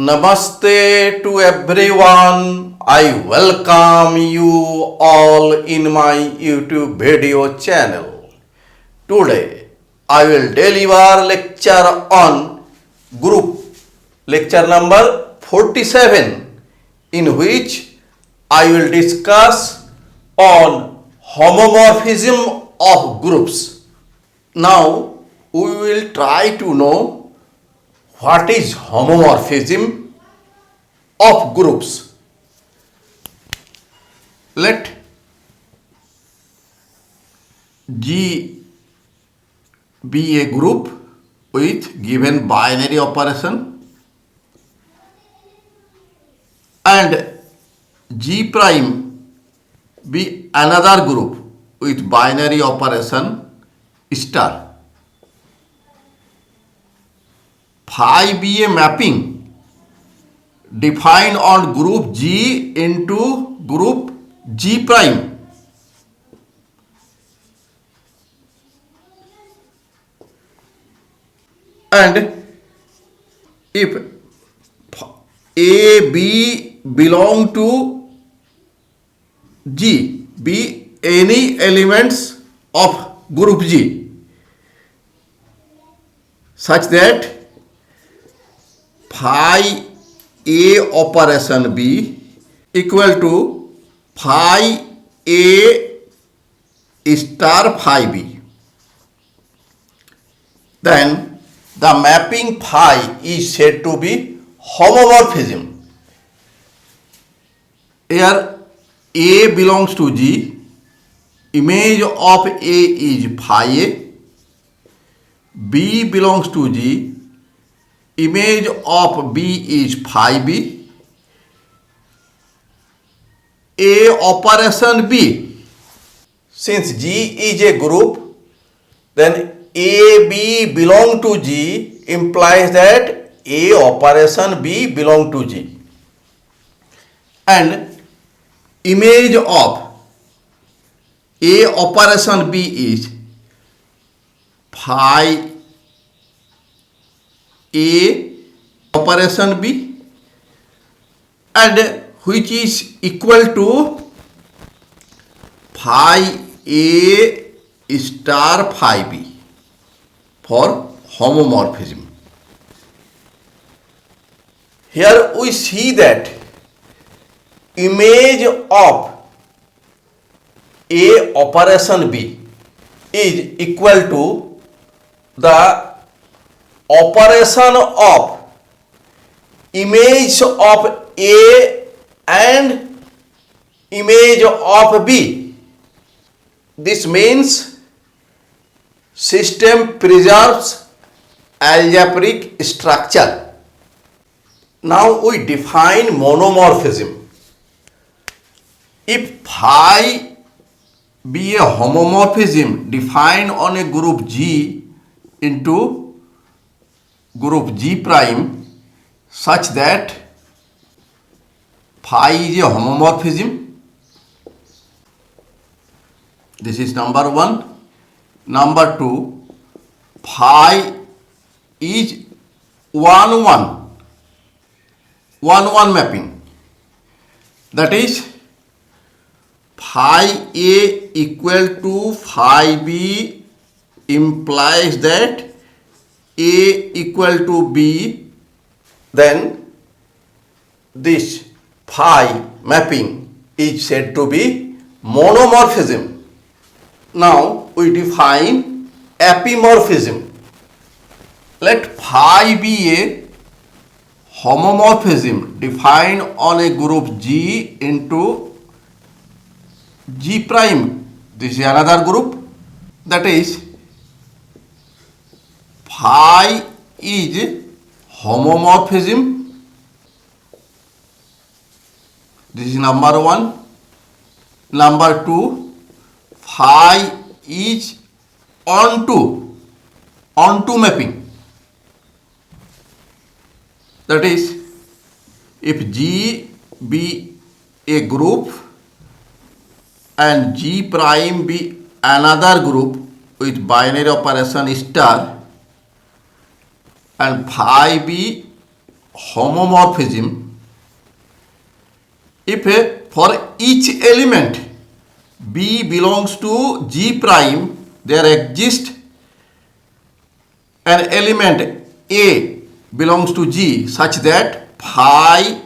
Namaste to everyone. I welcome you all in my YouTube video channel. Today I will deliver lecture on group lecture number 47, in which I will discuss on homomorphism of groups. Now we will try to know what is homomorphism of groups. Let G be a group with given binary operation and G prime be another group with binary operation star. Phi be a mapping defined on group G into group G prime. And if A, B belong to G, be any elements of group G, such that phi A operation B equal to phi A star phi B, then the mapping phi is said to be homomorphism. Here A belongs to G, image of A is phi A, B belongs to G, image of B is phi B, A operation B. Since G is a group, then A, B belong to G implies that A operation B belong to G. And image of A operation B is phi A operation B, and which is equal to phi A star phi B for homomorphism. Here we see that image of A operation B is equal to the operation of image of A and image of B. This means system preserves algebraic structure. Now we define monomorphism. If phi be a homomorphism defined on a group G into group G prime such that phi is a homomorphism, this is number one. Number two, phi is 1-1 mapping, that is phi A equal to phi B implies that A equal to B, then this phi mapping is said to be monomorphism. Now we define epimorphism. Let phi be a homomorphism defined on a group G into G prime. This is another group, that is phi is homomorphism. This is number one. Number two, phi is onto mapping. That is, if G be a group and G prime be another group with binary operation star, and phi be homomorphism if for each element B belongs to G prime, there exists an element A belongs to G such that phi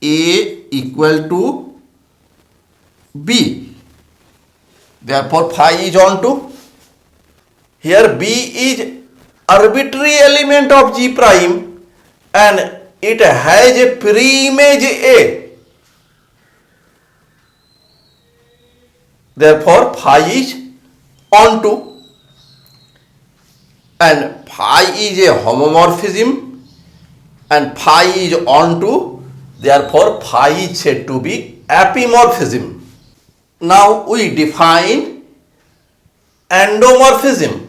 A equal to B. Therefore, phi is onto. Here B is arbitrary element of G prime and it has a pre-image A. Therefore, phi is onto, and phi is a homomorphism and phi is onto. Therefore, phi is said to be apimorphism. Now we define endomorphism.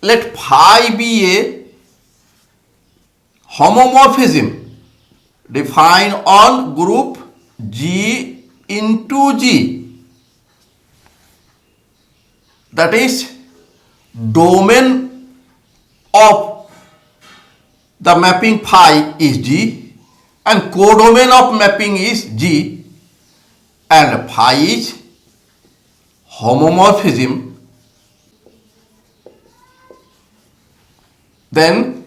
Let phi be a homomorphism defined on group G into G. That is, domain of the mapping phi is G and codomain of mapping is G, and phi is homomorphism. Then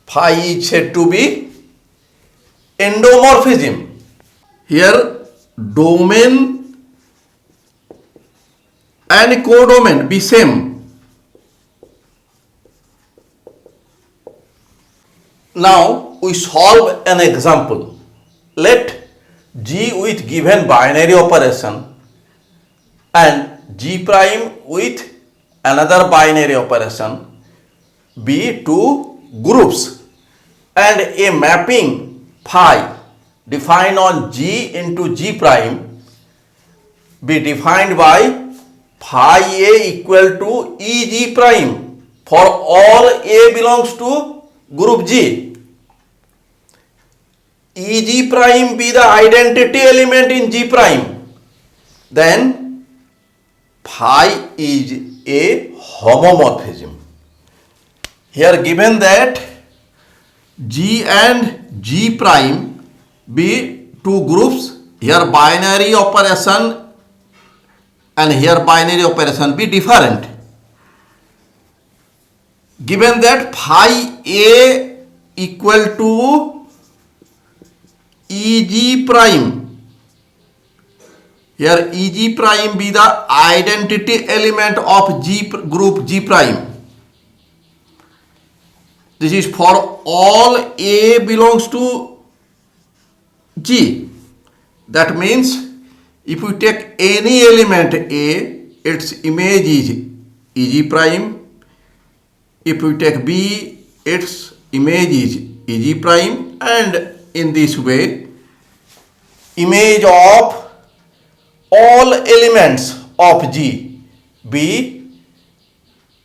phi is said to be endomorphism. Here domain and codomain be same. Now we solve an example. Let G with given binary operation and G prime with another binary operation be two groups, and a mapping phi defined on G into G prime be defined by phi A equal to EG prime for all A belongs to group G. EG prime be the identity element in G prime. Then phi is a homomorphism. Here given that G and G prime be two groups, here binary operation and here binary operation be different. Given that phi A equal to EG prime, here EG prime be the identity element of G group G prime. This is for all A belongs to G. That means if we take any element A, its image is EG prime. If we take B, its image is EG prime, and in this way, image of all elements of G be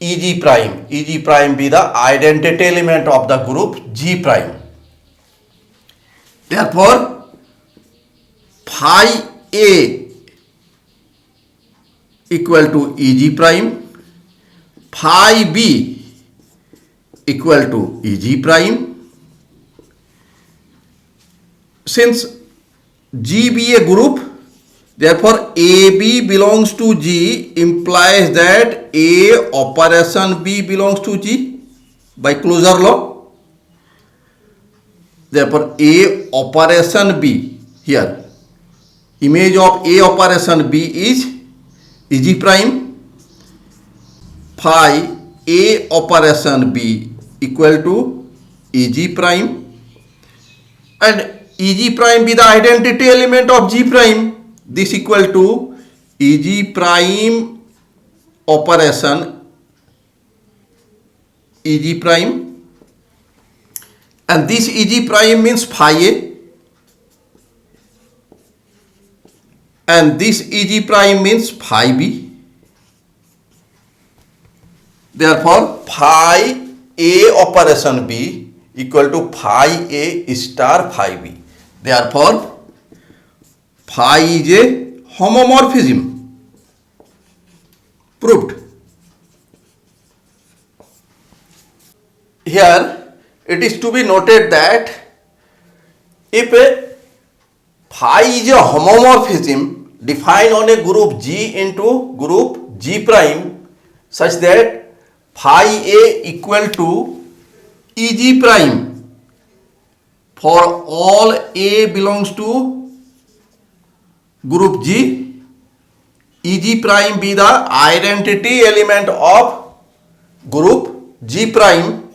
EG prime. EG prime be the identity element of the group G prime. Therefore, phi A equal to EG prime, phi B equal to EG prime. Since G be a group, therefore AB belongs to G implies that A operation B belongs to G by closure law. Therefore A operation B, here image of A operation B is EG prime. Phi A operation B equal to EG prime, and EG prime be the identity element of G prime. This equal to EG prime operation EG prime, and this EG prime means phi A, and this EG prime means phi B. Therefore, phi A operation B equal to phi A star phi B. Therefore, phi is a homomorphism. Proved. Here it is to be noted that if phi is a homomorphism defined on a group G into group G prime such that phi A equal to EG prime for all A belongs to group G, EG prime be the identity element of group G prime,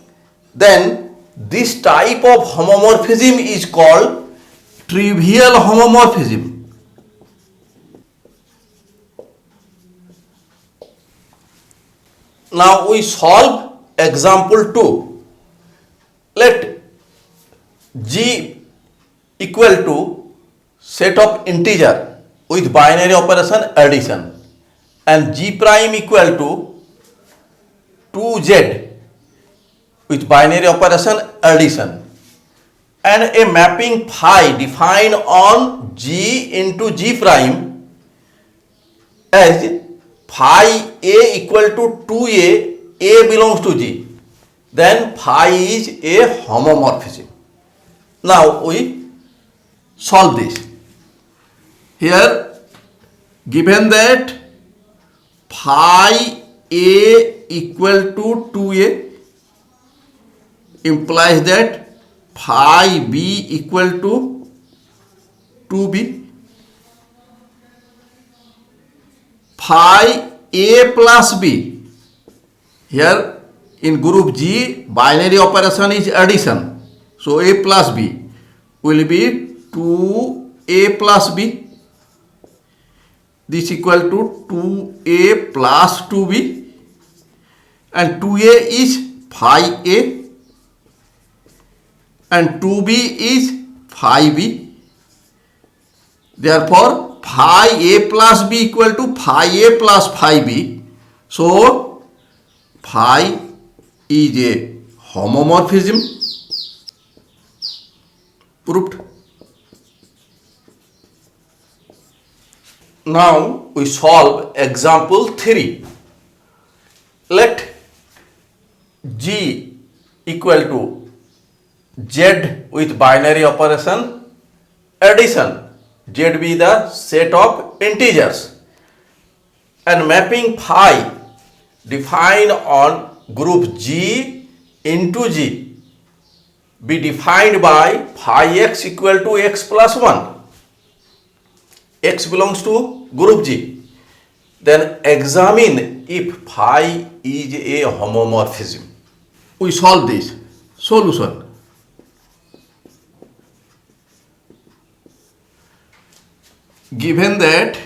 then this type of homomorphism is called trivial homomorphism. Now we solve example 2. Let G equal to set of integer with binary operation addition and G prime equal to 2Z with binary operation addition, and a mapping phi defined on G into G prime as phi A equal to 2A, A belongs to G, then phi is a homomorphism. Now we solve this. Here given that phi A equal to 2A implies that phi B equal to 2B, phi A plus B, here in group G binary operation is addition, so A plus B will be 2A plus B, this equal to 2A plus 2B, and 2A is phi A and 2B is phi B. Therefore, phi A plus B equal to phi A plus phi B. So, phi is a homomorphism. Proved. Now, we solve example 3. Let G equal to Z with binary operation addition, Z be the set of integers, and mapping phi defined on group G into G be defined by phi x equal to x plus 1. X belongs to group G. Then examine if phi is a homomorphism. We solve this. Solution. Given that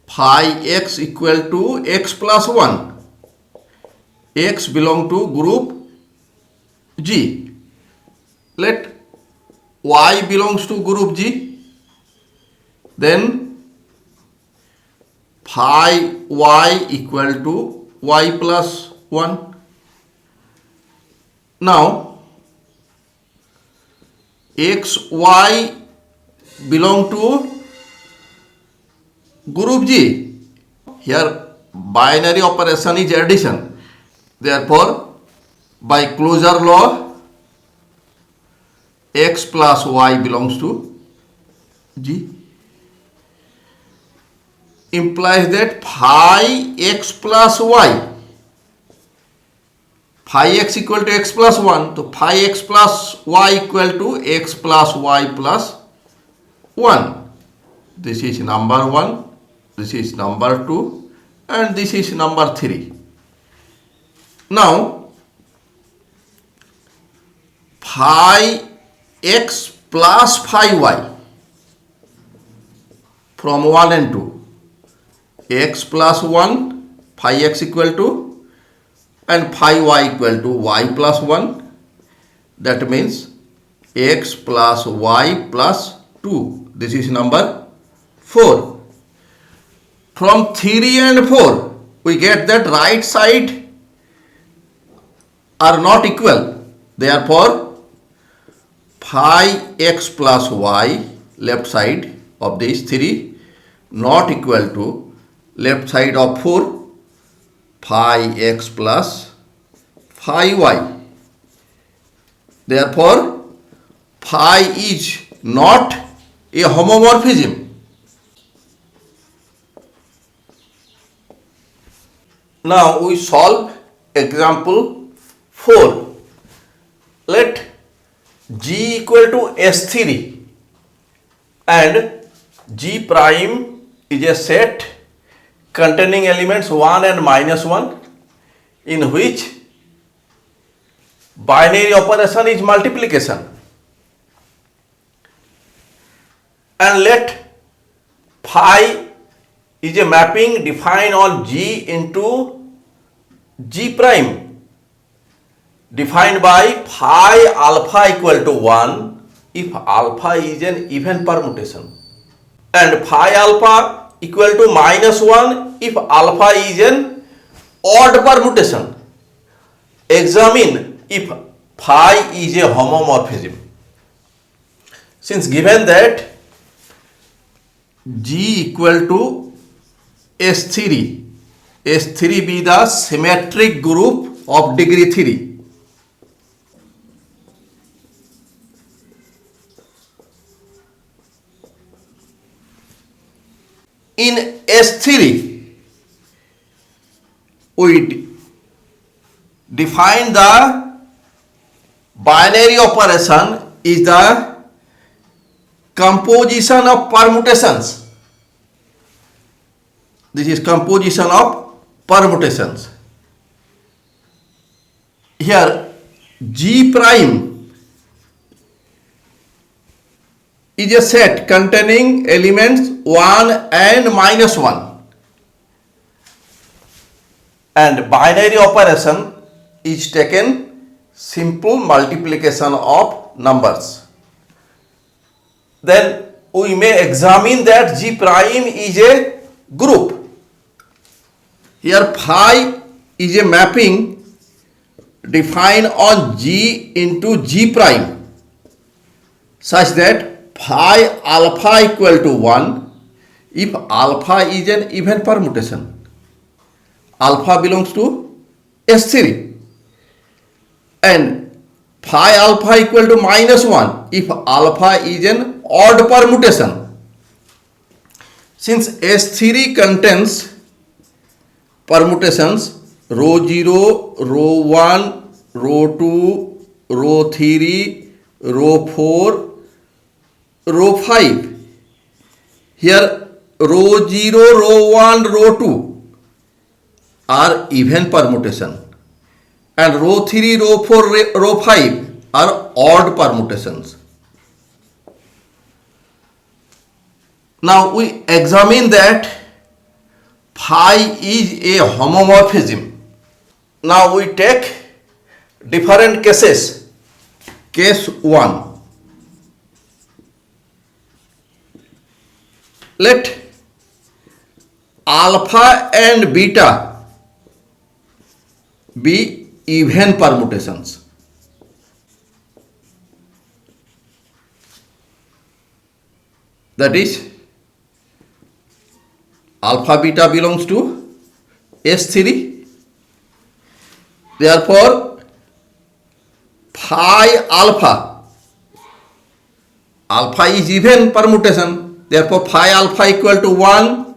phi x equal to x plus 1, x belong to group G, let y belongs to group G, then phi y equal to y plus 1. Now x, y belong to group G. Here binary operation is addition. Therefore, by closure law, x plus y belongs to G. Implies that phi x plus y, phi x equal to x plus 1, so phi x plus y equal to x plus y plus 1. This is number 1, this is number 2, and this is number 3. Now, phi x plus phi y from 1 and 2, x plus 1, phi x equal to, and phi y equal to y plus 1, that means x plus y plus 2. This is number 4. From 3 and 4, we get that right side are not equal. Therefore, phi x plus y, left side of these 3, not equal to left side of 4. phi x plus phi y. Therefore, phi is not a homomorphism. Now we solve example 4. Let G equal to S3 and G prime is a set containing elements 1 and minus 1 in which binary operation is multiplication, and let phi is a mapping defined on G into G prime defined by phi alpha equal to 1 if alpha is an even permutation, and phi alpha equal to minus 1 if alpha is an odd permutation. Examine if phi is a homomorphism. Since given that G equal to S3, S3 be the symmetric group of degree 3. In S3, we define the binary operation is the composition of permutations. This is composition of permutations. Here G prime is a set containing elements 1 and minus 1, and binary operation is taken simple multiplication of numbers. Then we may examine that G prime is a group. Here phi is a mapping defined on G into G prime such that phi alpha equal to 1 if alpha is an even permutation. Alpha belongs to S3, and phi alpha equal to minus 1 if alpha is an odd permutation. Since S3 contains permutations row 0, row 1, row 2, row 3, row 4, row 5. Here row 0, row 1, row 2 are even permutation, and row 3, row 4, row 5 are odd permutations. Now we examine that phi is a homomorphism. Now we take different cases. Case 1. Let alpha and beta be even permutations. That is, alpha beta belongs to S3. Therefore, phi alpha is even permutation. Therefore, phi alpha equal to 1,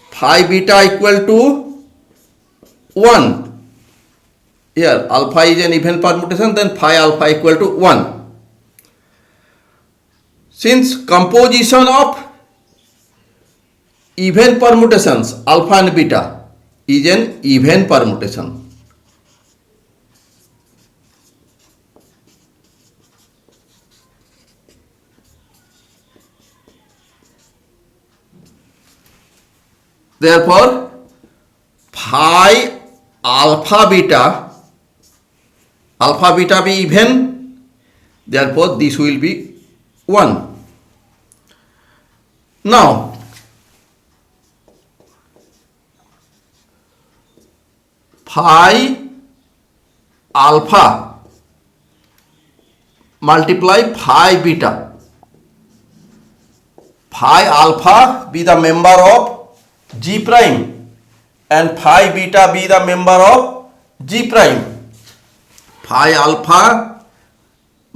phi beta equal to 1. Here alpha is an even permutation, then phi alpha equal to 1. Since composition of even permutations alpha and beta is an even permutation, therefore phi alpha beta be even, therefore this will be 1. Now phi alpha multiply phi beta. Phi alpha be the member of G prime and phi beta be the member of G prime. Phi alpha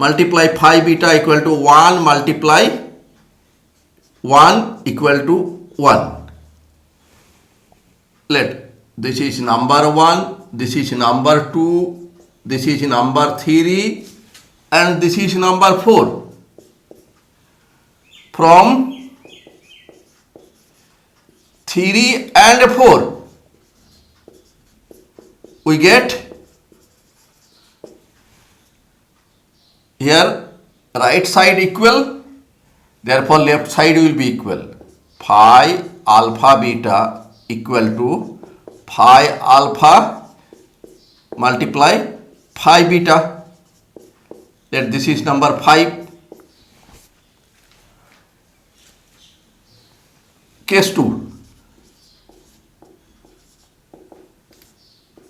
multiply phi beta equal to 1 multiply 1 equal to 1. Let this is number 1, this is number 2, this is number 3 and this is number 4. From 3 and 4 we get here right side equal, therefore left side will be equal. Phi alpha beta equal to phi alpha multiply phi beta. Let this is number 5. Case 2.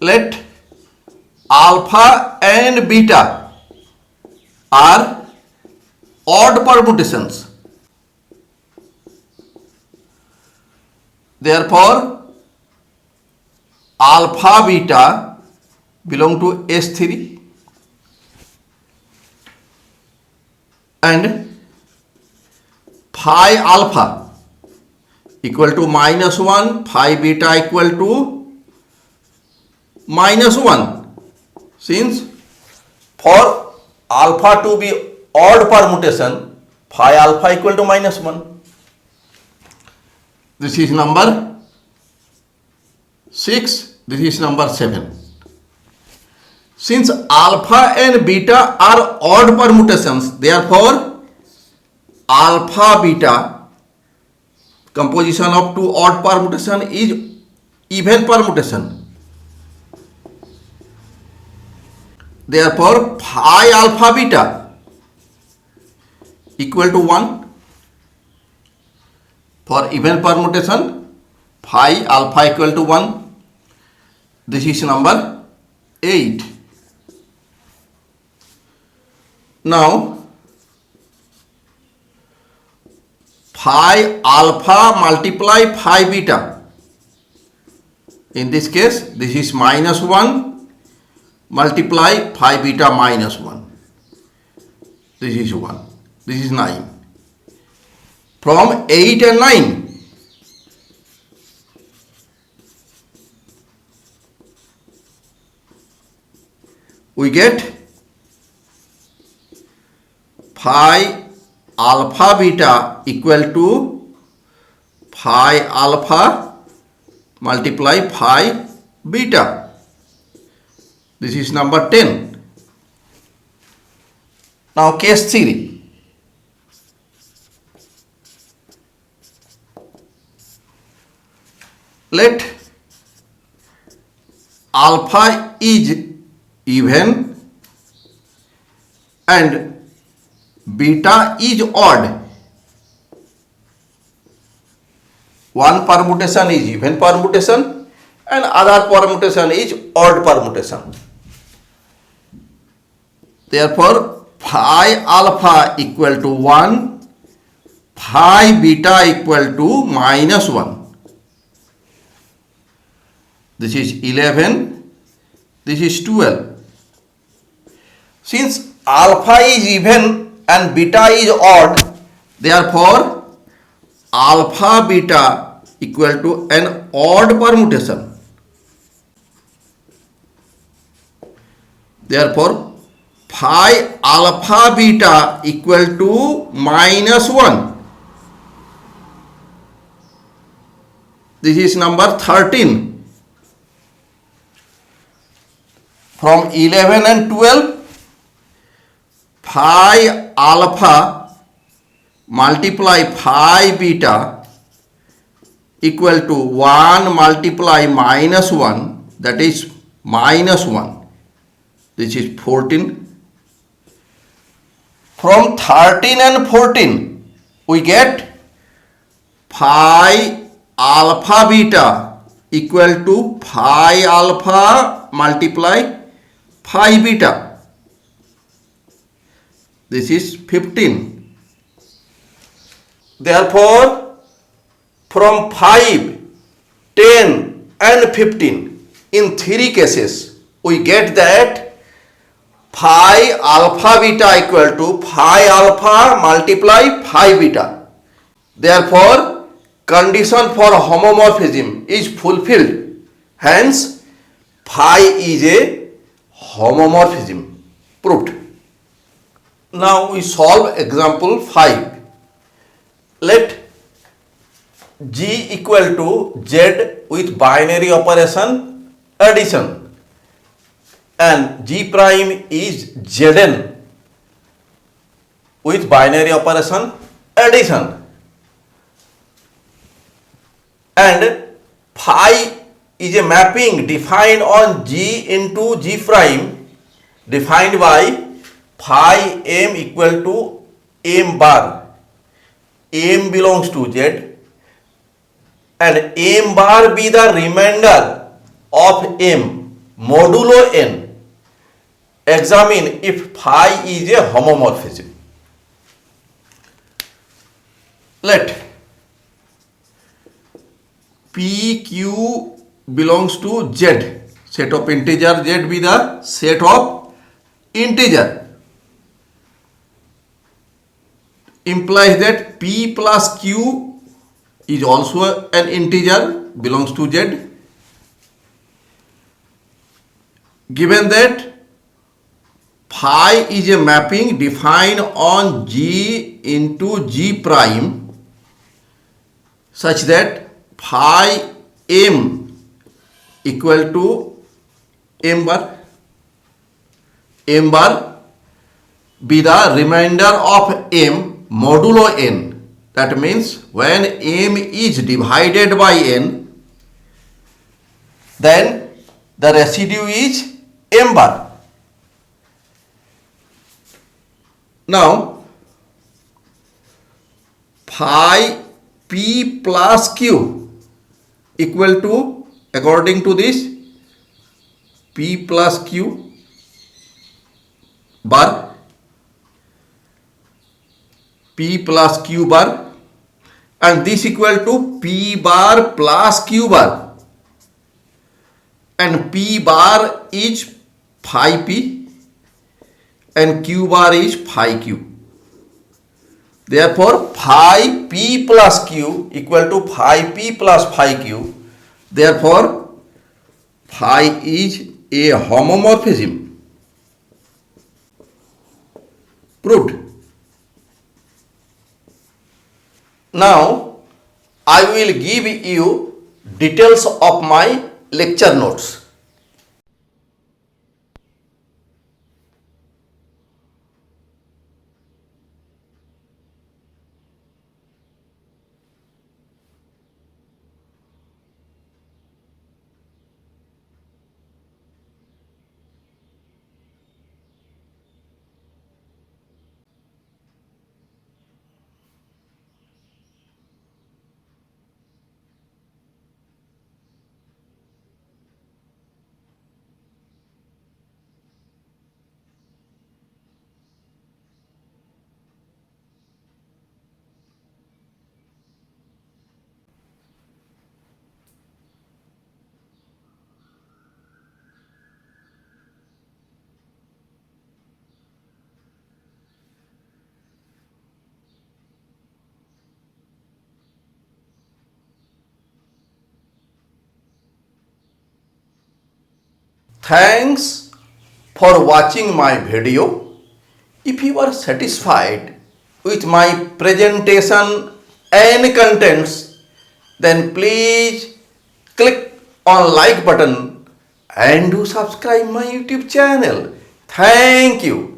Let alpha and beta are odd permutations. Therefore, alpha beta belong to S3 and phi alpha equal to -1, phi beta equal to -1. Since for alpha to be odd permutation, phi alpha equal to -1. This is number 6, this is number 7. Since alpha and beta are odd permutations, therefore alpha beta composition of two odd permutation is even permutation. Therefore phi alpha beta equal to 1. For even permutation, phi alpha equal to 1. This is number 8. Now phi alpha multiply phi beta. In this case, this is -1 multiply phi beta -1. This is 1. This is 9. From 8 and 9, we get phi alpha beta equal to phi alpha multiply phi beta. This is number 10. Now case 3. Let alpha is even and beta is odd. One permutation is even permutation and other permutation is odd permutation. Therefore phi alpha equal to 1, phi beta equal to -1. This is 11, this is 12. Since alpha is even and beta is odd, therefore alpha beta equal to an odd permutation. Therefore phi alpha beta equal to -1. This is number 13. From 11 and 12, phi alpha multiply phi beta equal to 1 multiply -1, that is -1. This is 14. From 13 and 14, we get phi alpha beta equal to phi alpha multiply phi beta. This is 15. Therefore from 5, 10, and 15. In three cases, we get that phi alpha beta equal to phi alpha multiply phi beta. Therefore, condition for homomorphism is fulfilled. Hence, phi is a homomorphism proved. Now we solve example 5. Let G equal to Z with binary operation addition and G prime is Zn with binary operation addition, and phi is a mapping defined on G into G prime defined by phi m equal to m bar. M belongs to Z and m bar be the remainder of m modulo n. Examine if phi is a homomorphism. Let PQ belongs to Z, set of integer Z be the set of integer. Implies that P plus Q is also an integer belongs to Z. Given that phi is a mapping defined on G into G prime such that phi m equal to m bar be the remainder of m modulo n. That means when m is divided by n, then the residue is m bar. Now phi p plus q equal to, according to this, p plus q bar, p plus q bar, and this equal to p bar plus q bar, and p bar is phi p and q bar is phi q. Therefore phi p plus q equal to phi p plus phi q. Therefore phi is a homomorphism. Proved. Now I will give you details of my lecture notes. Thanks for watching my video. If you are satisfied with my presentation and contents, then please click on like button and do subscribe my YouTube channel. Thank you.